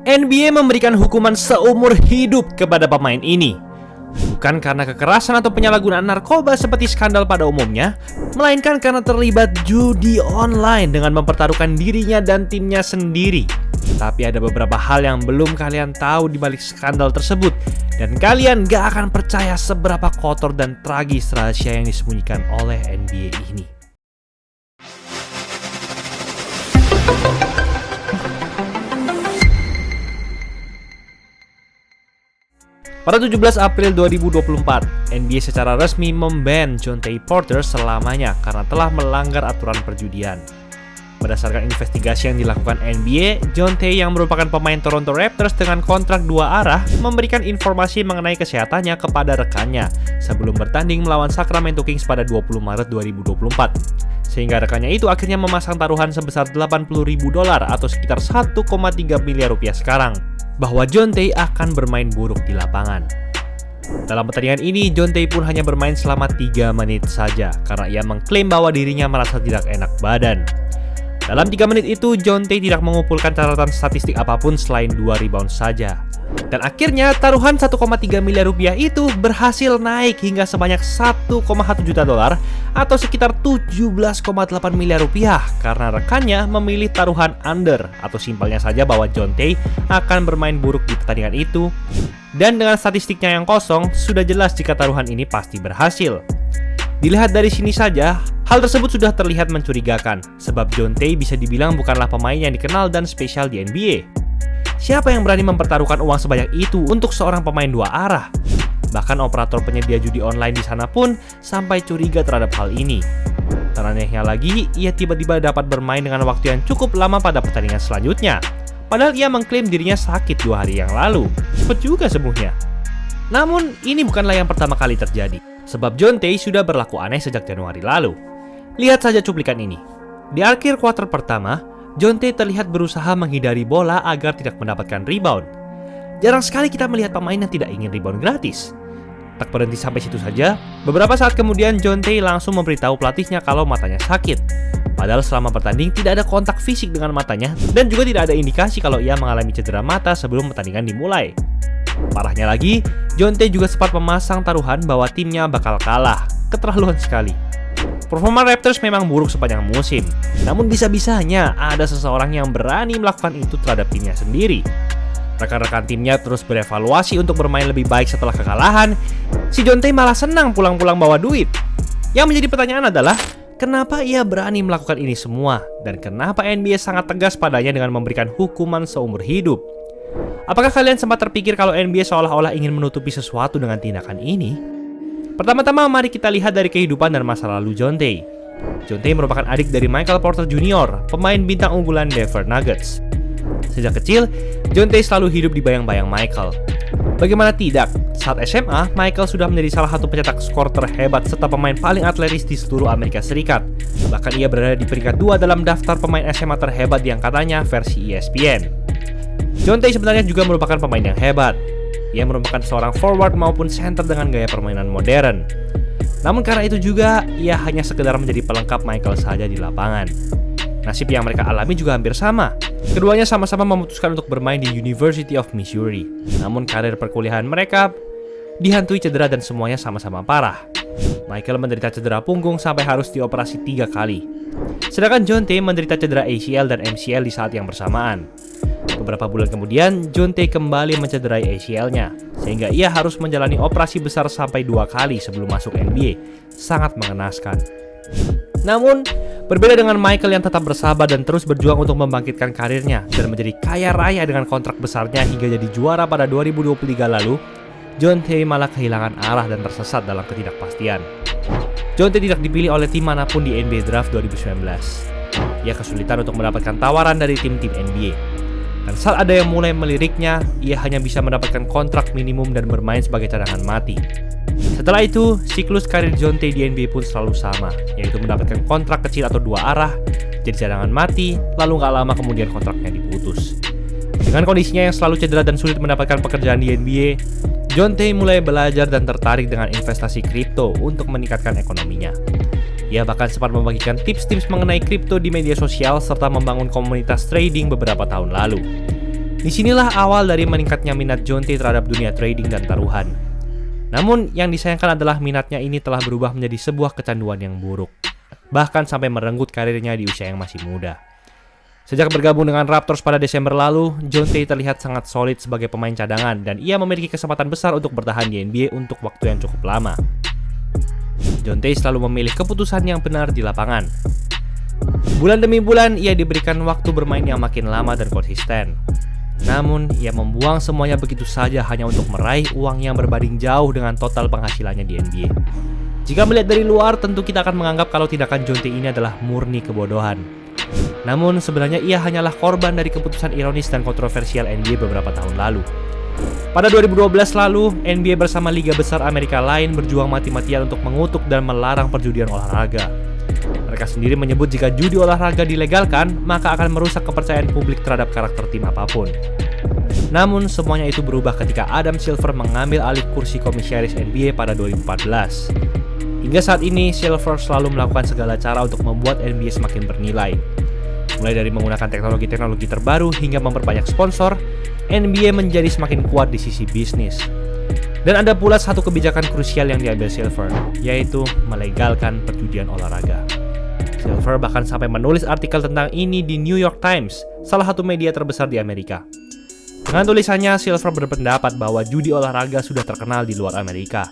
NBA memberikan hukuman seumur hidup kepada pemain ini. Bukan karena kekerasan atau penyalahgunaan narkoba seperti skandal pada umumnya, melainkan karena terlibat judi online dengan mempertaruhkan dirinya dan timnya sendiri. Tapi ada beberapa hal yang belum kalian tahu di balik skandal tersebut, dan kalian gak akan percaya seberapa kotor dan tragis rahasia yang disembunyikan oleh NBA ini. Pada 17 April 2024, NBA secara resmi memban Jontay Porter selamanya karena telah melanggar aturan perjudian. Berdasarkan investigasi yang dilakukan NBA, Jontay yang merupakan pemain Toronto Raptors dengan kontrak 2 arah memberikan informasi mengenai kesehatannya kepada rekannya sebelum bertanding melawan Sacramento Kings pada 20 Maret 2024. Sehingga rekannya itu akhirnya memasang taruhan sebesar $80.000 atau sekitar 1,3 miliar rupiah sekarang, bahwa Jontay akan bermain buruk di lapangan. Dalam pertandingan ini, Jontay pun hanya bermain selama 3 menit saja karena ia mengklaim bahwa dirinya merasa tidak enak badan. Dalam 3 menit itu, Jontay tidak mengumpulkan catatan statistik apapun selain 2 rebound saja. Dan akhirnya taruhan 1,3 miliar rupiah itu berhasil naik hingga sebanyak $1,1 juta atau sekitar 17,8 miliar rupiah karena rekannya memilih taruhan under, atau simpelnya saja bahwa Jontay akan bermain buruk di pertandingan itu. Dan dengan statistiknya yang kosong, sudah jelas jika taruhan ini pasti berhasil. Dilihat dari sini saja, hal tersebut sudah terlihat mencurigakan, sebab Jontay bisa dibilang bukanlah pemain yang dikenal dan spesial di NBA. Siapa yang berani mempertaruhkan uang sebanyak itu untuk seorang pemain 2 arah? Bahkan operator penyedia judi online di sana pun sampai curiga terhadap hal ini. Teranehnya lagi, ia tiba-tiba dapat bermain dengan waktu yang cukup lama pada pertandingan selanjutnya. Padahal ia mengklaim dirinya sakit 2 hari yang lalu. Cepet juga sembuhnya. Namun, ini bukanlah yang pertama kali terjadi, sebab Jontay sudah berlaku aneh sejak Januari lalu. Lihat saja cuplikan ini. Di akhir kuarter pertama, Jontay terlihat berusaha menghindari bola agar tidak mendapatkan rebound. Jarang sekali kita melihat pemain yang tidak ingin rebound gratis. Tak berhenti sampai situ saja, beberapa saat kemudian Jontay langsung memberitahu pelatihnya kalau matanya sakit. Padahal selama bertanding tidak ada kontak fisik dengan matanya dan juga tidak ada indikasi kalau ia mengalami cedera mata sebelum pertandingan dimulai. Parahnya lagi, Jontay juga sempat memasang taruhan bahwa timnya bakal kalah. Keterlaluan sekali. Performa Raptors memang buruk sepanjang musim, namun bisa-bisanya ada seseorang yang berani melakukan itu terhadap timnya sendiri. Rekan-rekan timnya terus berevaluasi untuk bermain lebih baik setelah kekalahan. Si Jontay malah senang pulang-pulang bawa duit. Yang menjadi pertanyaan adalah, kenapa ia berani melakukan ini semua? Dan kenapa NBA sangat tegas padanya dengan memberikan hukuman seumur hidup? Apakah kalian sempat terpikir kalau NBA seolah-olah ingin menutupi sesuatu dengan tindakan ini? Pertama-tama mari kita lihat dari kehidupan dan masa lalu Jontay. Jontay merupakan adik dari Michael Porter Jr., pemain bintang unggulan Denver Nuggets. Sejak kecil, Jontay selalu hidup di bayang-bayang Michael. Bagaimana tidak, saat SMA, Michael sudah menjadi salah satu pencetak skor terhebat serta pemain paling atletis di seluruh Amerika Serikat. Bahkan ia berada di peringkat 2 dalam daftar pemain SMA terhebat yang katanya versi ESPN. Jontay sebenarnya juga merupakan pemain yang hebat. Ia merupakan seorang forward maupun center dengan gaya permainan modern. Namun karena itu juga, ia hanya sekedar menjadi pelengkap Michael saja di lapangan. Nasib yang mereka alami juga hampir sama. Keduanya sama-sama memutuskan untuk bermain di University of Missouri. Namun karir perkuliahan mereka dihantui cedera dan semuanya sama-sama parah. Michael menderita cedera punggung sampai harus dioperasi 3 kali. Sedangkan Jontay menderita cedera ACL dan MCL di saat yang bersamaan. Beberapa bulan kemudian, Jontay kembali mencederai ACL-nya, sehingga ia harus menjalani operasi besar sampai 2 kali sebelum masuk NBA. Sangat mengenaskan. Namun, berbeda dengan Michael yang tetap bersabar dan terus berjuang untuk membangkitkan karirnya dan menjadi kaya raya dengan kontrak besarnya hingga jadi juara pada 2023 lalu, Jontay malah kehilangan arah dan tersesat dalam ketidakpastian. Jontay tidak dipilih oleh tim manapun di NBA Draft 2019. Ia kesulitan untuk mendapatkan tawaran dari tim-tim NBA. Dan saat ada yang mulai meliriknya, ia hanya bisa mendapatkan kontrak minimum dan bermain sebagai cadangan mati. Setelah itu, siklus karir Jontay di NBA pun selalu sama, yaitu mendapatkan kontrak kecil atau 2 arah, jadi cadangan mati, lalu gak lama kemudian kontraknya diputus. Dengan kondisinya yang selalu cedera dan sulit mendapatkan pekerjaan di NBA, Jontay mulai belajar dan tertarik dengan investasi kripto untuk meningkatkan ekonominya. Ia bahkan sempat membagikan tips-tips mengenai kripto di media sosial serta membangun komunitas trading beberapa tahun lalu. Disinilah awal dari meningkatnya minat Jonte terhadap dunia trading dan taruhan. Namun, yang disayangkan adalah minatnya ini telah berubah menjadi sebuah kecanduan yang buruk, bahkan sampai merenggut karirnya di usia yang masih muda. Sejak bergabung dengan Raptors pada Desember lalu, Jonte terlihat sangat solid sebagai pemain cadangan dan ia memiliki kesempatan besar untuk bertahan di NBA untuk waktu yang cukup lama. Jonte selalu memilih keputusan yang benar di lapangan. Bulan demi bulan, ia diberikan waktu bermain yang makin lama dan konsisten. Namun, ia membuang semuanya begitu saja hanya untuk meraih uang yang berbanding jauh dengan total penghasilannya di NBA. Jika melihat dari luar, tentu kita akan menganggap kalau tindakan Jonte ini adalah murni kebodohan. Namun, sebenarnya ia hanyalah korban dari keputusan ironis dan kontroversial NBA beberapa tahun lalu. Pada 2012 lalu, NBA bersama liga besar Amerika lain berjuang mati-matian untuk mengutuk dan melarang perjudian olahraga. Mereka sendiri menyebut jika judi olahraga dilegalkan, maka akan merusak kepercayaan publik terhadap karakter tim apapun. Namun, semuanya itu berubah ketika Adam Silver mengambil alih kursi komisaris NBA pada 2014. Hingga saat ini, Silver selalu melakukan segala cara untuk membuat NBA semakin bernilai. Mulai dari menggunakan teknologi-teknologi terbaru hingga memperbanyak sponsor, NBA menjadi semakin kuat di sisi bisnis. Dan ada pula satu kebijakan krusial yang diambil Silver, yaitu melegalkan perjudian olahraga. Silver bahkan sampai menulis artikel tentang ini di New York Times, salah satu media terbesar di Amerika. Dengan tulisannya, Silver berpendapat bahwa judi olahraga sudah terkenal di luar Amerika.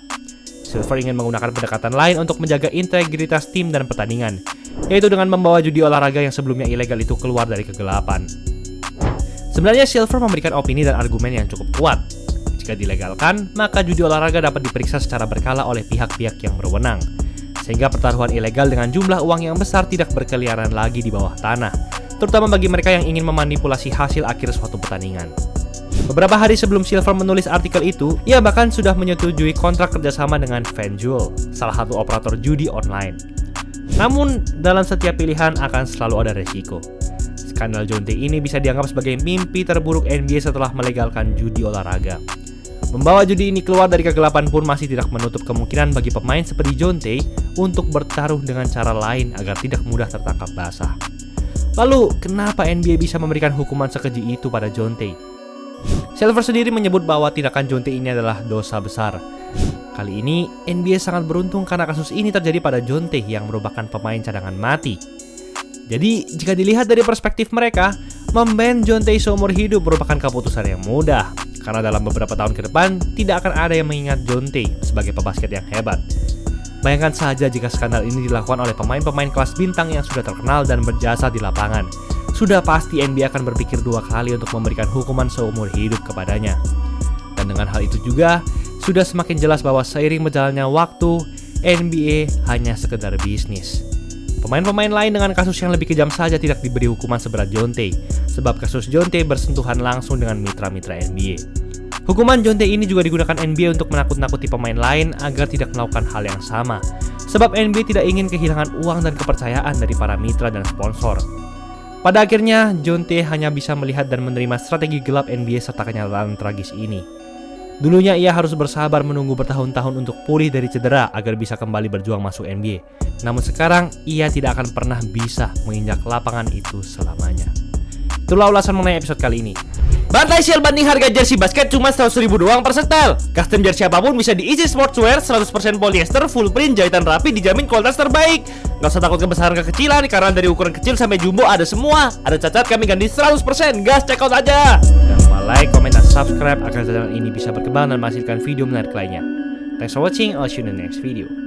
Silver ingin menggunakan pendekatan lain untuk menjaga integritas tim dan pertandingan, yaitu dengan membawa judi olahraga yang sebelumnya ilegal itu keluar dari kegelapan. Sebenarnya Silver memberikan opini dan argumen yang cukup kuat. Jika dilegalkan, maka judi olahraga dapat diperiksa secara berkala oleh pihak-pihak yang berwenang, sehingga pertaruhan ilegal dengan jumlah uang yang besar tidak berkeliaran lagi di bawah tanah, terutama bagi mereka yang ingin memanipulasi hasil akhir suatu pertandingan. Beberapa hari sebelum Silver menulis artikel itu, ia bahkan sudah menyetujui kontrak kerjasama dengan FanDuel, salah satu operator judi online. Namun, dalam setiap pilihan akan selalu ada resiko. Skandal Jonte ini bisa dianggap sebagai mimpi terburuk NBA setelah melegalkan judi olahraga. Membawa judi ini keluar dari kegelapan pun masih tidak menutup kemungkinan bagi pemain seperti Jonte untuk bertaruh dengan cara lain agar tidak mudah tertangkap basah. Lalu, kenapa NBA bisa memberikan hukuman sekeji itu pada Jonte? Silver sendiri menyebut bahwa tindakan Jonte ini adalah dosa besar. Kali ini, NBA sangat beruntung karena kasus ini terjadi pada Jonte yang merupakan pemain cadangan mati. Jadi, jika dilihat dari perspektif mereka, memban Jonte seumur hidup merupakan keputusan yang mudah. Karena dalam beberapa tahun ke depan, tidak akan ada yang mengingat Jonte sebagai pebasket yang hebat. Bayangkan saja jika skandal ini dilakukan oleh pemain-pemain kelas bintang yang sudah terkenal dan berjasa di lapangan. Sudah pasti NBA akan berpikir dua kali untuk memberikan hukuman seumur hidup kepadanya. Dan dengan hal itu juga, sudah semakin jelas bahwa seiring berjalannya waktu, NBA hanya sekedar bisnis. Pemain-pemain lain dengan kasus yang lebih kejam saja tidak diberi hukuman seberat Jonte, sebab kasus Jonte bersentuhan langsung dengan mitra-mitra NBA. Hukuman Jonte ini juga digunakan NBA untuk menakut-nakuti pemain lain agar tidak melakukan hal yang sama, sebab NBA tidak ingin kehilangan uang dan kepercayaan dari para mitra dan sponsor. Pada akhirnya, Jonte hanya bisa melihat dan menerima strategi gelap NBA serta kenyataan tragis ini. Dulunya ia harus bersabar menunggu bertahun-tahun untuk pulih dari cedera agar bisa kembali berjuang masuk NBA. Namun sekarang, ia tidak akan pernah bisa menginjak lapangan itu selamanya. Itulah ulasan mengenai episode kali ini. Bantai sale banding harga jersey basket cuma 100.000 doang per setel. Custom jersey apapun bisa di Easy Sportswear, 100% polyester, full print, jahitan rapi, dijamin kualitas terbaik. Gak usah takut kebesaran kekecilan karena dari ukuran kecil sampai jumbo ada semua. Ada cacat kami ganti 100%, gas check out aja. Jangan lupa like, comment, dan subscribe agar channel ini bisa berkembang dan menghasilkan video menarik lainnya. Thanks for watching, I'll see you in the next video.